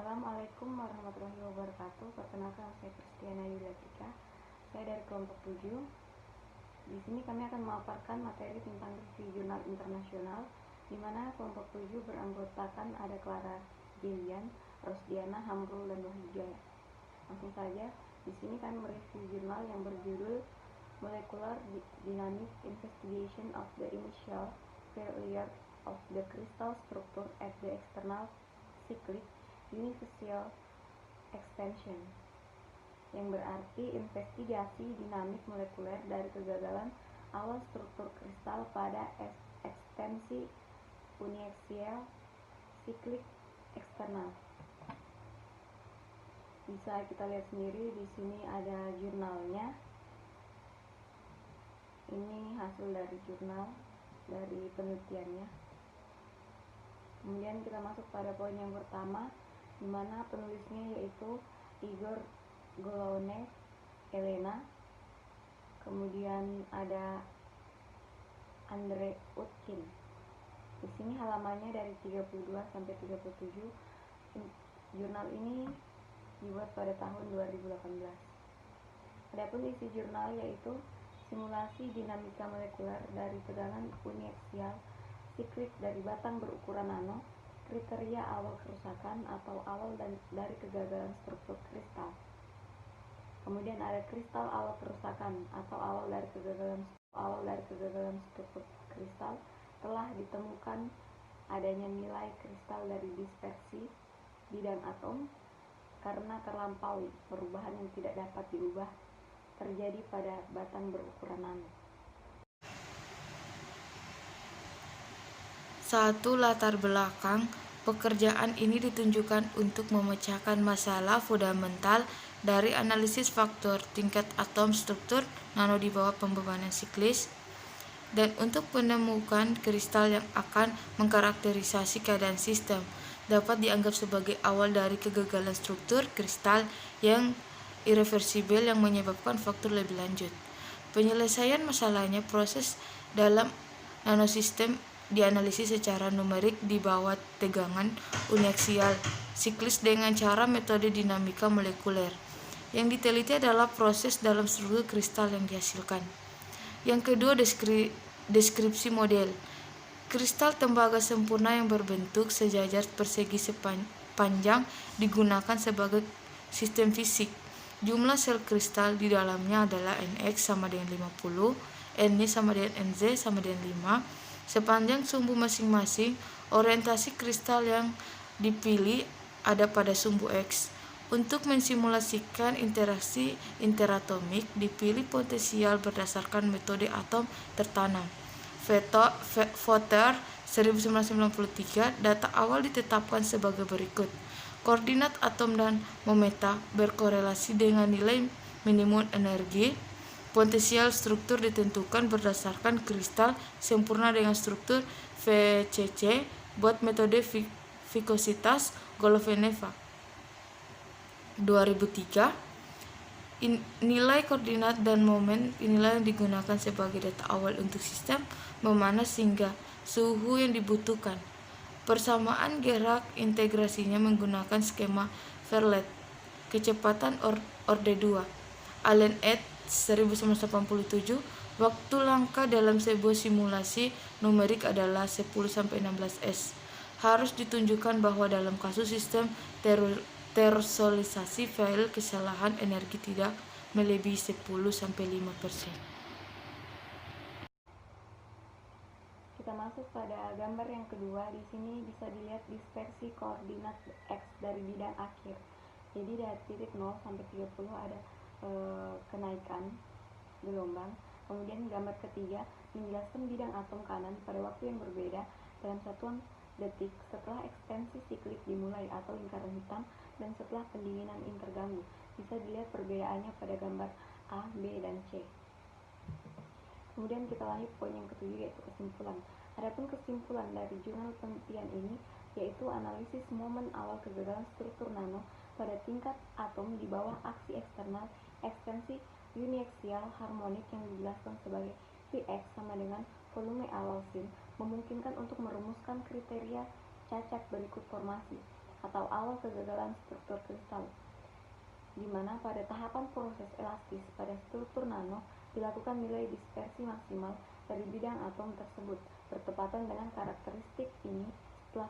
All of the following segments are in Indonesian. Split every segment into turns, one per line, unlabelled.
Assalamualaikum warahmatullahi wabarakatuh. Perkenalkan, saya Kristiana Yuliatika. Saya dari kelompok 7. Di sini kami akan memaparkan materi tentang review jurnal internasional, di mana kelompok 7 beranggotakan ada Clara Gillian, Rosdiana, Hamrul, dan Wahidjaya. Langsung saja, di sini kami mereview jurnal yang berjudul Molecular Dynamic Investigation of the Initial Failure of the Crystal Structure at the External Cyclic Universal Expansion, yang berarti investigasi dinamik molekuler dari kegagalan awal struktur kristal pada ekstensi uniaksial siklik eksternal. Bisa kita lihat sendiri di sini ada jurnalnya. Ini hasil dari jurnal dari penelitiannya. Kemudian kita masuk pada poin yang pertama, di mana penulisnya yaitu Igor Golounev, Elena. Kemudian ada Andre Utkin. Di sini halamannya dari 32 sampai 37. Jurnal ini dibuat pada tahun 2018. Adapun isi jurnal yaitu simulasi dinamika molekuler dari tegangan uniaksial siklik dari batang berukuran nano, kriteria awal kerusakan atau awal dari kegagalan struktur kristal. Kemudian ada kristal awal kerusakan atau awal dari kegagalan struktur kristal. Telah ditemukan adanya nilai kristal dari dispersi bidang atom karena terlampaui perubahan yang tidak dapat diubah terjadi pada batang berukuran nano.
Satu latar belakang pekerjaan ini ditunjukkan untuk memecahkan masalah fundamental dari analisis faktor tingkat atom struktur nano di bawah pembebanan siklis, dan untuk menemukan kristal yang akan mengkarakterisasi keadaan sistem dapat dianggap sebagai awal dari kegagalan struktur kristal yang irreversibel yang menyebabkan faktor lebih lanjut. Penyelesaian masalahnya proses dalam nanosistem dianalisis secara numerik di bawah tegangan uniaksial siklis dengan cara metode dinamika molekuler. Yang diteliti adalah proses dalam struktur kristal yang dihasilkan. Yang kedua, deskripsi model. Kristal tembaga sempurna yang berbentuk sejajar persegi sepanjang digunakan sebagai sistem fisik. Jumlah sel kristal di dalamnya adalah Nx sama dengan 50, Ny sama dengan Nz sama dengan 5. Sepanjang sumbu masing-masing, orientasi kristal yang dipilih ada pada sumbu X. Untuk mensimulasikan interaksi interatomik, dipilih potensial berdasarkan metode atom tertanam. Voter 1993, data awal ditetapkan sebagai berikut. Koordinat atom dan momenta berkorelasi dengan nilai minimum energi. Potensial struktur ditentukan berdasarkan kristal sempurna dengan struktur VCC buat metode vikositas Golovanova 2003. Nilai koordinat dan momen inilah yang digunakan sebagai data awal untuk sistem memanas hingga suhu yang dibutuhkan. Persamaan gerak integrasinya menggunakan skema Verlet. Kecepatan orde 2. Allen et 1987. Waktu langkah dalam sebuah simulasi numerik adalah 10-16 S. Harus ditunjukkan bahwa dalam kasus sistem terorisasi fail, kesalahan energi tidak melebihi 10-5%.
Kita masuk pada gambar yang kedua. Di sini bisa dilihat dispersi koordinat X dari bidang akhir. Jadi dari titik 0 sampai 30 ada kenaikan gelombang. Kemudian gambar ketiga menjelaskan bidang atom kanan pada waktu yang berbeda dalam satuan detik setelah ekstensi siklik dimulai atau lingkaran hitam dan setelah pendinginan interganggu. Bisa dilihat perbedaannya pada gambar A, B, dan C. Kemudian kita lanjut poin yang ketujuh, yaitu kesimpulan. Adapun kesimpulan dari jurnal penelitian ini yaitu analisis momen awal kegagalan struktur nano pada tingkat atom di bawah aksi eksternal ekstensi uniaksial harmonik yang dijelaskan sebagai Vx sama dengan volume awal sin, memungkinkan untuk merumuskan kriteria cacat berikut formasi. atau awal kegagalan struktur kristal, di mana pada tahapan proses elastis pada struktur nano dilakukan nilai dispersi maksimal dari bidang atom tersebut bertepatan dengan karakteristik ini setelah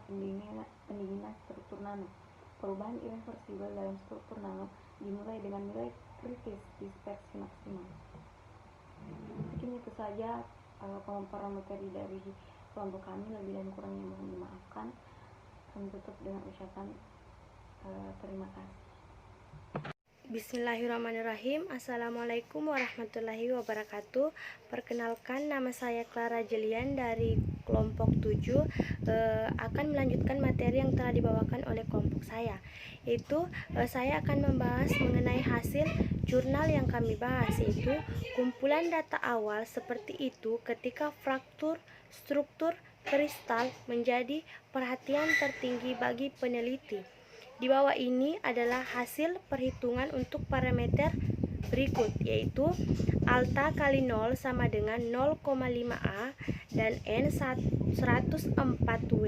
pendinginan struktur nano. Perubahan irreversibel dalam struktur nano dimulai dengan nilai kritis dispersi maksimal. Mungkin itu saja pemaparan materi dari kelompok kami, lebih dan kurangnya mohon dimaafkan. Kami tutup dengan ucapan terima kasih.
Bismillahirrahmanirrahim. Assalamualaikum warahmatullahi wabarakatuh. Perkenalkan, nama saya Clara Jelian dari kelompok 7, akan melanjutkan materi yang telah dibawakan oleh kelompok saya, yaitu saya akan membahas mengenai hasil jurnal yang kami bahas, yaitu kumpulan data awal seperti itu ketika fraktur struktur kristal menjadi perhatian tertinggi bagi peneliti. Di bawah ini adalah hasil perhitungan untuk parameter berikut, yaitu alta kali 0 sama dengan 0,5A dan N 104W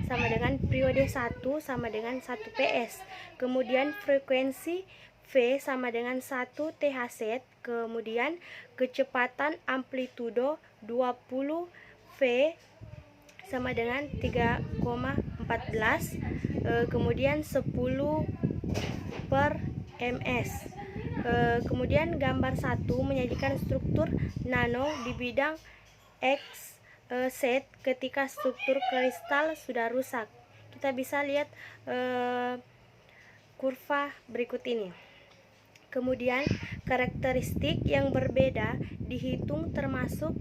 sama dengan periode 1 sama dengan 1 PS. Kemudian frekuensi V sama dengan 1 THz, kemudian kecepatan amplitudo 20 V sama dengan 3,14, kemudian 10 per ms. Kemudian gambar 1 menyajikan struktur nano di bidang X Z ketika struktur kristal sudah rusak. Kita bisa lihat kurva berikut ini. Kemudian karakteristik yang berbeda dihitung termasuk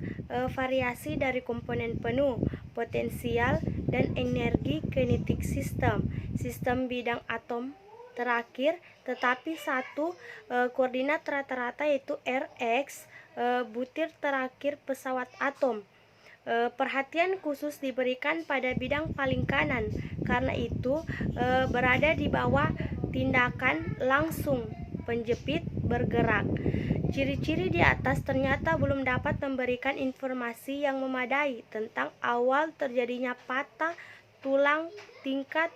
variasi dari komponen penuh, potensial, dan energi kinetik sistem bidang atom terakhir, tetapi satu koordinat rata-rata yaitu Rx, butir terakhir pesawat atom. Perhatian khusus diberikan pada bidang paling kanan, karena itu berada di bawah tindakan langsung penjepit bergerak. Ciri-ciri di atas ternyata belum dapat memberikan informasi yang memadai tentang awal terjadinya patah tulang tingkat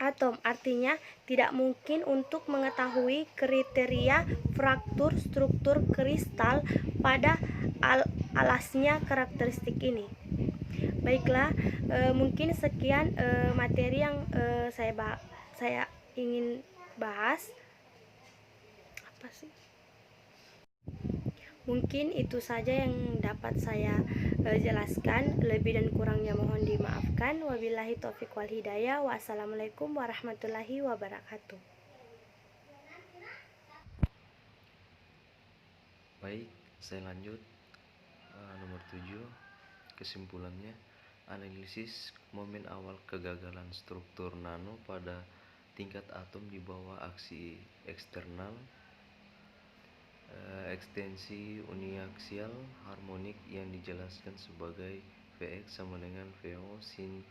atom. Artinya tidak mungkin untuk mengetahui kriteria fraktur struktur kristal pada alasnya karakteristik ini. Baiklah, mungkin sekian materi yang saya ingin bahas. Mungkin itu saja yang dapat saya jelaskan. Lebih dan kurangnya mohon dimaafkan. Wabillahi taufiq wal hidayah. Wassalamualaikum warahmatullahi wabarakatuh.
Baik, saya lanjut. Nomor 7, kesimpulannya, analisis momen awal kegagalan struktur nano pada tingkat atom di bawah aksi eksternal, ekstensi uniaksial harmonik yang dijelaskan sebagai Vx sama dengan Vo sin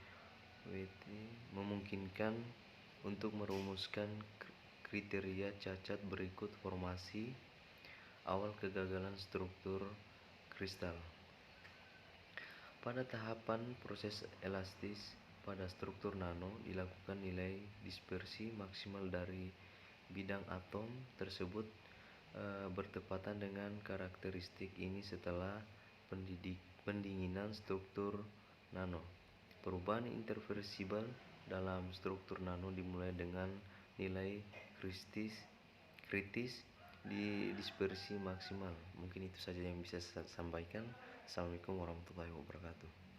Wt memungkinkan untuk merumuskan kriteria cacat berikut formasi awal kegagalan struktur kristal. Pada tahapan proses elastis pada struktur nano dilakukan nilai dispersi maksimal dari bidang atom tersebut bertepatan dengan karakteristik ini setelah pendinginan struktur nano. Perubahan irreversibel dalam struktur nano dimulai dengan nilai kritis di dispersi maksimal. Mungkin itu saja yang bisa saya sampaikan. Assalamualaikum warahmatullahi wabarakatuh.